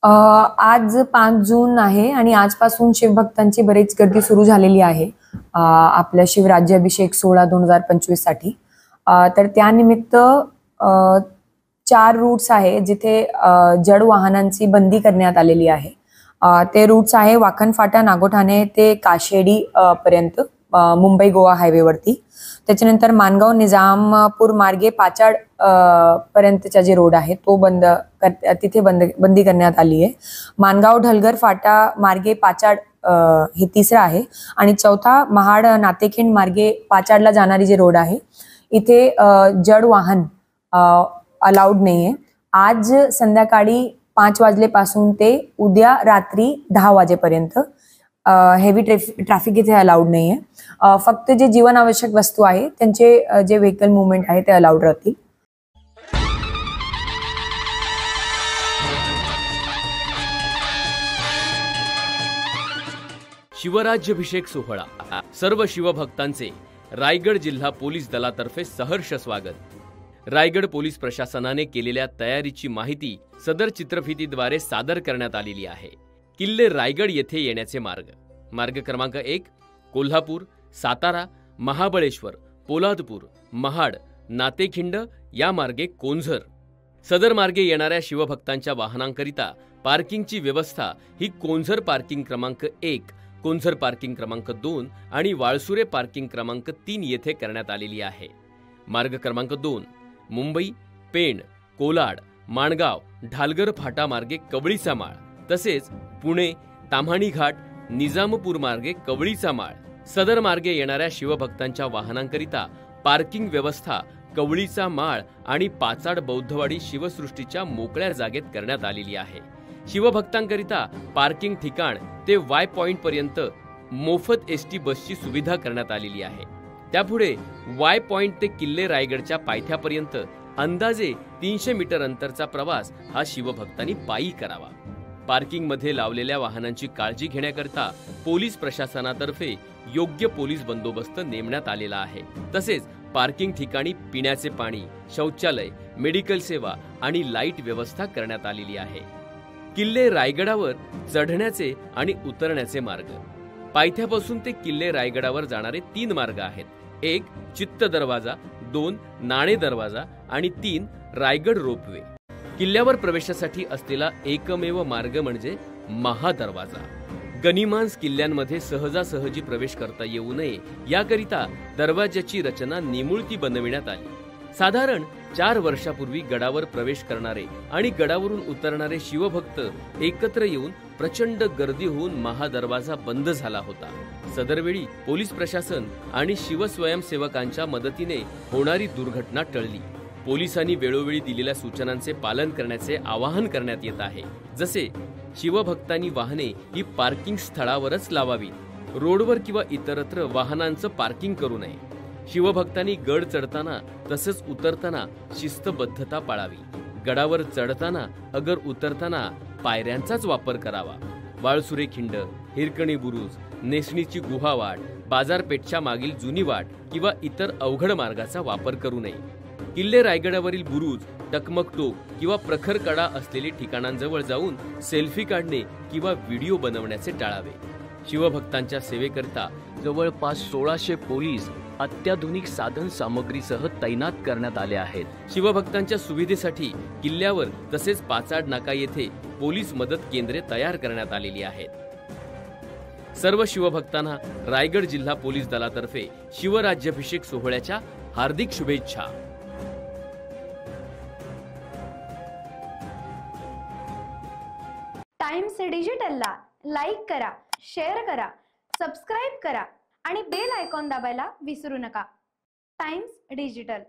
आज 5 जून आहे आणि आजपासून शिवभक्तांची बरीच गर्दी सुरू झालेली आहे आपल्या शिवराज्याभिषेक सोहळा 2025 साठी. तर त्यानिमित्त 4 रूट्स आहे जिथे जड वाहनांची बंदी करण्यात आलेली आहे. ते रूट्स आहे वाखन फाटा नागोठाणे ते काशेडी पर्यंत मुंबई गोवा हायवेवरती. त्याच्यानंतर मानगाव निजामपूर मार्गे पाचाड पर्यंतचा जे रोड आहे तो तिथे बंदी करण्यात आली आहे. मानगाव ढलगर फाटा मार्गे पाचाड हे तिसरा आहे आणि चौथा महाड नातेखिंड मार्गे पाचाडला जाणारी जे रोड आहे इथे जड वाहन अलाउड नाहीये. आज संध्याकाळी 5 वाजलेपासून ते उद्या रात्री 10 वाजेपर्यंत हेवी ट्रॅफिक इथे अलाउड नाहीये. फक्त जे जीवनावश्यक वस्तू आहे त्यांचे जे व्हेकल मुवमेंट आहे ते अलाउड राहतील. शिवराज्याभिषेक सोहळा सर्व शिवभक्तांचे रायगड जिल्हा पोलीस दलातर्फे सहर्ष स्वागत. रायगड पोलीस प्रशासनाने केलेल्या तयारीची माहिती सदर चित्रफितीद्वारे सादर करण्यात आलेली आहे. किल्ले रायगड येथे येण्याचे मार्ग क्रमांक 1 कोल्हापूर, सातारा, महाबळेश्वर, पोलादपूर, महाड, नातेखिंड या मार्गे कोंझर. सदर मार्गे येणाऱ्या शिवभक्तांच्या वाहनांकरिता पार्किंगची व्यवस्था ही कोंझर पार्किंग क्रमांक 1, कोंझर पार्किंग क्रमांक 2 आणि वाळसुरे पार्किंग क्रमांक 3 येथे करण्यात आलेली आहे. मार्ग क्रमांक 2 मुंबई, पेण, कोलाड, माणगाव, ढालगर फाटा मार्गे कवळीचा माळ तसेच पुणे, ताम्हाणी घाट, निजामपूर मार्गे कवळीचा माळ. सदर मार्गे येणाऱ्या शिवभक्तांच्या वाहनांकरिता पार्किंग व्यवस्था कवळीचा माळ आणि पाचाड बौद्धवाडी शिवसृष्टीच्या मोकळ्या जागेत करण्यात आलेली आहे. शिवभक्तांकरिता पार्किंग ठिकाण ते वाय पॉइंट पर्यंत मोफत एसटी बसची सुविधा करण्यात आलेली आहे. त्यापुढे वाय पॉइंट ते किल्ले रायगडच्या पायथ्यापर्यंत अंदाजे 300 मीटर अंतरचा प्रवास हा शिवभक्तांनी पायी करावा. पार्किंगमध्ये लावलेल्या वाहनांची काळजी घेण्याकरता पोलीस प्रशासनातर्फे योग्य पोलीस बंदोबस्त नेमण्यात आलेला आहे. तसेच पार्किंग ठिकाणी पिण्याचे पाणी, शौचालय, मेडिकल सेवा आणि लाईट व्यवस्था करण्यात आलेली आहे. किल्ले रायगडावर चढण्याचे आणि उतरण्याचे मार्ग. पायथ्यापासून ते किल्ले रायगडावर जाणारे 3 मार्ग आहेत. 1 चित्त दरवाजा, 2 नाणे दरवाजा आणि 3 रायगड रोपवे. किल्ल्यावर प्रवेशासाठी असलेला एकमेव मार्ग म्हणजे महादरवाजा. गनिमांस किल्ल्यांमध्ये सहजासहजी प्रवेश करता येऊ नये याकरिता दरवाजाची रचना निमुळती बनविण्यात आली. साधारण 4 वर्षापूर्वी गडावर प्रवेश करणारे आणि गडावरून उतरणारे शिवभक्त एकत्र येऊन प्रचंड गर्दी होऊन महादरवाजा बंद झाला होता. सदरवेळी पोलीस प्रशासन आणि शिवस्वयंसेवकांच्या मदतीने होणारी दुर्घटना टळली. पोलिसांनी वेळोवेळी दिलेल्या सूचनांचे पालन करण्याचे आवाहन करण्यात येत आहे. जसे शिवभक्तांनी वाहने ही पार्किंग स्थळावरच लावावी, रोडवर किंवा इतरत्र वाहनांचं पार्किंग करू नये. शिवभक्तांनी गड चढताना तसंच उतरताना शिस्तबद्धता पाळावी. गडावर चढताना अगर उतरताना पायऱ्यांचाच वापर करावा. वाळसुरे खिंड, हिरकणी बुरुज, नेसणीची गुहावाट, बाजारपेठच्या मागील जुनी वाट किंवा इतर अवघड मार्गाचा वापर करू नये. किल्ले रायगडावरील बुरुज, टकमक टोक किंवा प्रखर कडा असलेली ठिकाणांजवळ जाऊन सेल्फी काढणे किंवा व्हिडिओ बनवण्याचे टाळावे. शिवभक्तांच्या सेवेकरिता जवळपास 1600 पोलीस अत्याधुनिक साधन सामग्रीसह तैनात करण्यात आले आहेत. शिवभक्तांच्या सुविधेसाठी किल्ल्यावर तसेच पाचाड नाका येथे पोलीस मदत केंद्रे तयार करण्यात आलेली आहेत. सर्व शिवभक्तांना रायगड जिल्हा पोलीस दलातर्फे शिवराज्याभिषेक सोहळ्याच्या हार्दिक शुभेच्छा. टाइम्स डिजिटलला लाईक करा, शेअर करा, सबस्क्राईब करा आणि बेल आयकॉन दाबायला विसरू नका. Times digital.